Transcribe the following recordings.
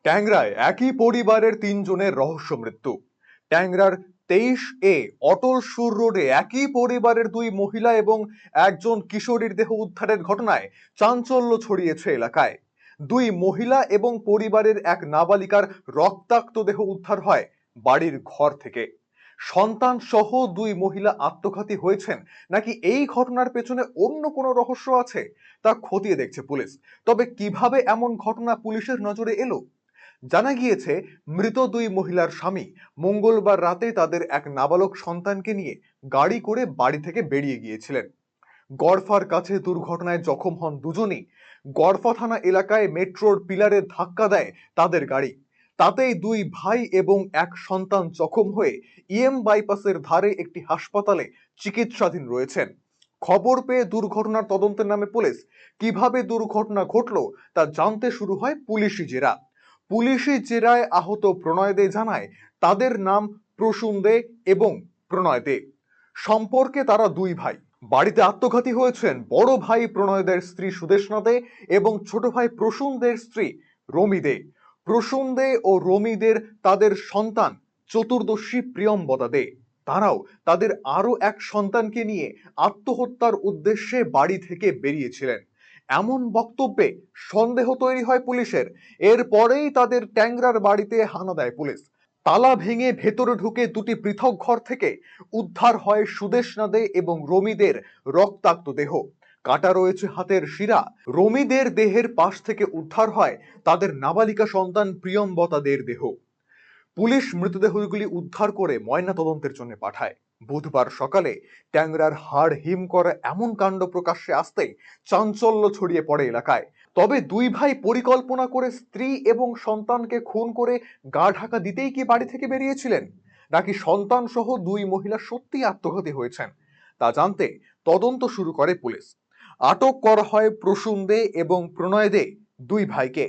ট্যাংরায় একই পরিবারের তিনজনের রহস্য মৃত্যু। ট্যাংরার 23A অটল সুর রোডে একই পরিবারের দুই মহিলা এবং একজন কিশোরীর দেহ উদ্ধারের ঘটনায় চাঞ্চল্য ছড়িয়েছে এলাকায়। দুই মহিলা এবং পরিবারের এক নাবালিকার রক্তাক্ত দেহ উদ্ধার হয় বাড়ির ঘর থেকে। সন্তান সহ দুই মহিলা আত্মঘাতী হয়েছেন নাকি এই ঘটনার পেছনে অন্য কোনো রহস্য আছে তা খতিয়ে দেখছে পুলিশ। তবে কিভাবে এমন ঘটনা পুলিশের নজরে এলো? জানা গিয়েছে, মৃত দুই মহিলার স্বামী মঙ্গলবার রাতে তাদের এক নাবালক সন্তানকে নিয়ে গাড়ি করে বাড়ি থেকে বেরিয়ে গিয়েছিলেন। গড়ফার কাছে দুর্ঘটনায় জখম হন দুজনই। গড়ফা থানা এলাকায় মেট্রোর পিলারে ধাক্কা দেয় তাদের গাড়ি। তাতেই দুই ভাই এবং এক সন্তান জখম হয়ে বাইপাসের ধারে একটি হাসপাতালে চিকিৎসাধীন রয়েছেন। খবর পেয়ে দুর্ঘটনার তদন্তের নামে পুলিশ। কিভাবে দুর্ঘটনা ঘটলো তা জানতে শুরু হয় পুলিশি জেরা। পুলিশি জেরায় আহত প্রণয় দে জানায় তাদের নাম প্রসূন দে এবং প্রণয় দে। সম্পর্কে তারা দুই ভাই। বাড়িতে আত্মঘাতী হয়েছেন বড় ভাই প্রণয় দের স্ত্রী সুদেষ্ণা দে এবং ছোট ভাই প্রসূন দের স্ত্রী রমি দে। প্রসূন দে ও রমি দের তাদের সন্তান চতুর্দশী প্রিয়ম্বদা দে। তারাও তাদের আরো এক সন্তানকে নিয়ে আত্মহত্যার উদ্দেশ্যে বাড়ি থেকে বেরিয়েছিলেন। এমন বক্তব্যে সন্দেহ তৈরি হয় পুলিশের। এরপরেই তাদের ট্যাংরার বাড়িতে হানা দেয় পুলিশ। তালা ভেঙে ভেতরে ঢুকে দুটি পৃথক ঘর থেকে উদ্ধার হয় সুদেষ্ণা দে এবং রমিদের রক্তাক্ত দেহ। কাটা রয়েছে হাতের শিরা। রমিদের দেহের পাশ থেকে উদ্ধার হয় তাদের নাবালিকা সন্তান প্রিয়ম্বদা দের দেহ। পুলিশ মৃতদেহগুলি উদ্ধার করে ময়না তদন্তের জন্য পাঠায়। বুধবার সকালে ট্যাংরার হাড় হিম করা এমন কাণ্ড প্রকাশ্যে আসতেই চাঞ্চল্য ছড়িয়ে পড়ে এলাকায়। তবে দুই ভাই পরিকল্পনা করে স্ত্রী এবং সন্তানকে খুন করে গা ঢাকা দিতেই কি বাড়ি থেকে বেরিয়েছিলেন, নাকি সন্তান সহ দুই মহিলা সত্যি আত্মঘাতী হয়েছেন তা জানতে তদন্ত শুরু করে পুলিশ। আটক করা হয় প্রসূন দে এবং প্রণয় দে দুই ভাইকে।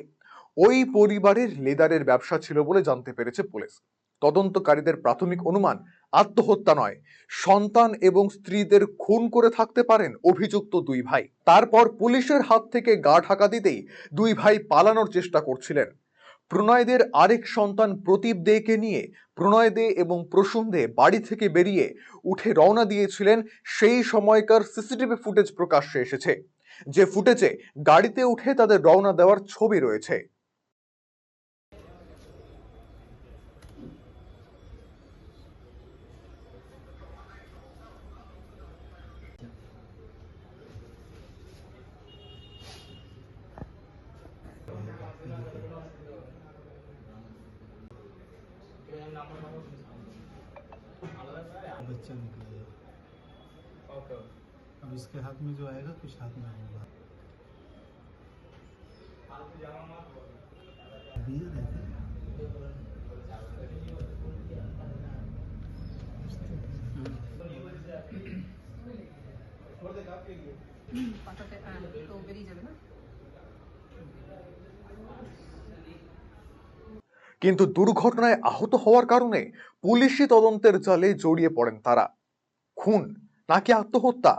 ওই পরিবারের লেদারের ব্যবসা ছিল বলে জানতে পেরেছে পুলিশ। তদন্তকারীদের প্রাথমিক অনুমান আত্মহত্যা নয়, সন্তান এবং স্ত্রীদের খুন করে থাকতে পারেন অভিযুক্ত দুই ভাই। তারপর পুলিশের হাত থেকে গা ঢাকা দিতেই দুই ভাই পালানোর চেষ্টা করছিলেন। প্রণয়দের আরেক সন্তান প্রদীপ দেকে নিয়ে প্রণয় দে এবং প্রসূন দে বাড়ি থেকে বেরিয়ে উঠে রওনা দিয়েছিলেন। সেই সময়কার সিসিটিভি ফুটেজ প্রকাশ্যে এসেছে, যে ফুটেজে গাড়িতে উঠে তাদের রওনা দেওয়ার ছবি রয়েছে। बच्चा निकलेगा। अब इसके हाथ में जो आएगा कुछ हाथ में होगा। दिया रहता है। तो बेरिয়ে যাবে না। কিন্তু দুর্ঘটনায় আহত হওয়ার কারণে পুলিশি তদন্তের জালে জড়িয়ে পড়েন তারা। খুন নাকি আত্মহত্যা?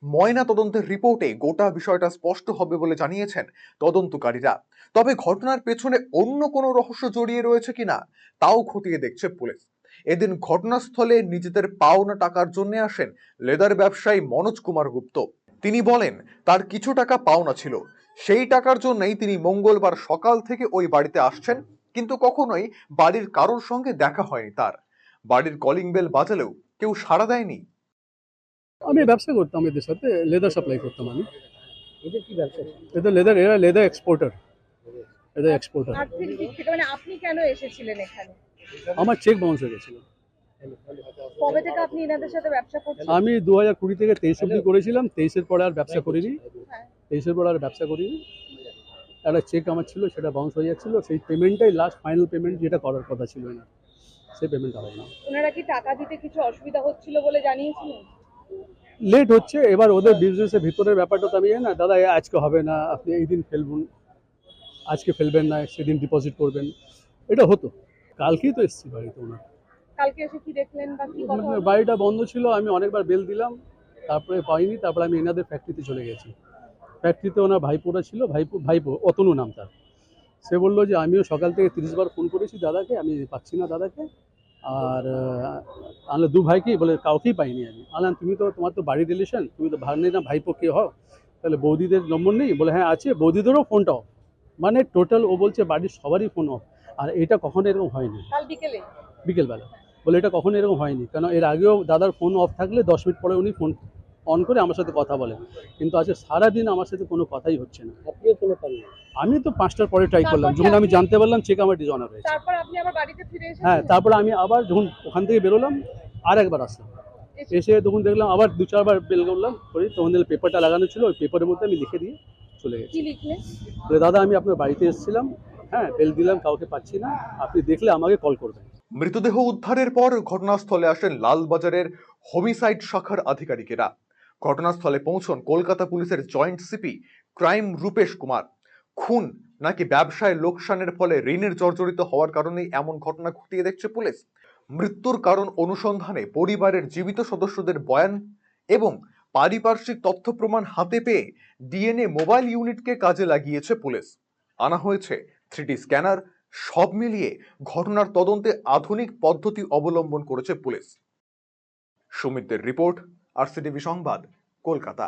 ময়না তদন্তের রিপোর্টে গোটা বিষয়টা স্পষ্ট হবে বলে জানিয়েছেন তদন্তকারীরা। তবে ঘটনার পেছনে অন্য কোনো রহস্য জড়িয়ে রয়েছে কিনা তাও খতিয়ে দেখছে পুলিশ। এদিন ঘটনাস্থলে নিজেদের পাওনা টাকার জন্য আসেন লেদার ব্যবসায়ী মনোজ কুমার গুপ্ত। তিনি বলেন তার কিছু টাকা পাওনা ছিল, সেই টাকার জন্যই তিনি মঙ্গলবার সকাল থেকে ওই বাড়িতে আসছেন, কিন্তু কখনোই বাড়ির কারোর সঙ্গে দেখা হয়নি তার। বাড়ির কলিং বেল বাজালেও কেউ সাড়া দেয়নি। আমি ব্যবসা করতাম এদের সাথে, লেদার সাপ্লাই করতাম আমি। এদের কি ব্যবসা? এদের লেদার, এরা লেদার এক্সপোর্টার, এদের এক্সপোর্টার। আর্থিক দিক থেকে মানে আপনি কেন এসেছিলেন এখানে? আমার চেক বাউন্স হয়ে গেছিল। কবে থেকে আপনি এনাদের সাথে ব্যবসা করছেন? আমি 2020 থেকে 23 অবধি করেছিলাম, 23-এর পরে আর ব্যবসা করিনি। হ্যাঁ। 23-এর পরে আর ব্যবসা করিনি। একটা চেক আমার ছিল, সেটা বাউন্স হয়ে যাচ্ছিল। সেই পেমেন্টটাই লাস্ট ফাইনাল পেমেন্ট, যেটা করার কথা ছিল না, সেই পেমেন্ট হয় না। ওনারা কি টাকা দিতে কিছু অসুবিধা হচ্ছিল বলে জানিয়েছিলেন? লেট হচ্ছে। এবার ওদের বিজনেসের ভিতরের ব্যাপারটা তো আমি জানি না। দাদা আজকে হবে না, আপনি এই দিন ফেলবেন, আজকে ফেলবেন না, সেদিন ডিপোজিট করবেন, এটা হতো। কালকেই তো এসেছি বাড়িতে ওনার। কালকে এসে কি দেখলেন বা কি কথা হলো? বাড়িটা বন্ধ ছিল, আমি অনেকবার বেল দিলাম, তারপরে পাইনি। তারপরে আমি এনাদের ফ্যাক্টরিতে চলে গেছি। ফ্যাক্টরিতে ওনার ভাইপোরা ছিল, ভাইপো অতনু নাম তার, সে বললো যে আমিও সকাল থেকে 30 বার ফোন করেছি দাদাকে, আমি পাচ্ছি না দাদাকে। আর আনলে দু ভাইকেই বলে কাউকেই পাইনি আমি। আনলাম তুমি তো, তোমার তো বাড়ির রিলেশন, তুমি তো ভাগ্নে না ভাইপো কে হও, তাহলে বৌদিদের নম্বর নেই? বলে হ্যাঁ আছে, বৌদিদেরও ফোনটা অফ। মানে টোটাল ও বলছে বাড়ির সবারই ফোন অফ। আর এটা কখনো এরকম হয়নি। কাল বিকেলে বিকেলবেলা বলে এটা কখনো এরকম হয়নি, কারণ এর আগেও দাদার ফোন অফ থাকলে 10 মিনিট পরে উনি ফোন অন করে আমার সাথে কথা বলেন, কিন্তু আজকে সারাদিন আমার সাথে কোনো কথাই হচ্ছে না। আপনিও কোনো পাননি? আমি তো 5টার পরে ট্রাই করলাম, তারপর কি যখন আমি আপনি- জানতে পারলাম চেক আমার ডিসঅনার হয়েছে। তারপর আপনি আবার বাড়িতে ফিরে এসেছেন? হ্যাঁ, তারপরে আমি আবার যখন ওখান থেকে বেরোলাম আর একবার আসলাম, এসে তখন দেখলাম আবার 2-4 বার বেল করলাম করি, তখন দেখলাম পেপারটা লাগানো ছিল, ওই পেপারের মধ্যে আমি লিখে দিয়ে চলে গেছি। কি লিখলেন? বলে দাদা আমি আপনার বাড়িতে এসেছিলাম, হ্যাঁ বেল দিলাম, কাউকে পাচ্ছি না, আপনি দেখলে আমাকে কল করবেন। মৃতদেহ উদ্ধারের পর ঘটনাস্থলে আসেন লালবাজারের হোমিসাইড শাখার আধিকারিকেরা। ঘটনাস্থলে পৌঁছন কলকাতা পুলিশের joint CP crime Rupesh Kumar. খুন নাকি ব্যবসায় লোকসানের ফলে ঋণের জর্জরিত হওয়ার কারণেই এমন ঘটনা ঘটিয়ে দেখছে পুলিশ। মৃত্যুর কারণ অনুসন্ধানে পরিবারের জীবিত সদস্যদের বয়ান এবং পারিপার্শ্বিক তথ্য প্রমাণ হাতে পেয়ে ডিএনএ মোবাইল ইউনিটকে কাজে লাগিয়েছে পুলিশ। আনা হয়েছে 3D স্ক্যানার। সব মিলিয়ে ঘটনার তদন্তে আধুনিক পদ্ধতি অবলম্বন করেছে পুলিশ। সুমিতদের রিপোর্ট, আরসিটিভি সংবাদ, কলকাতা।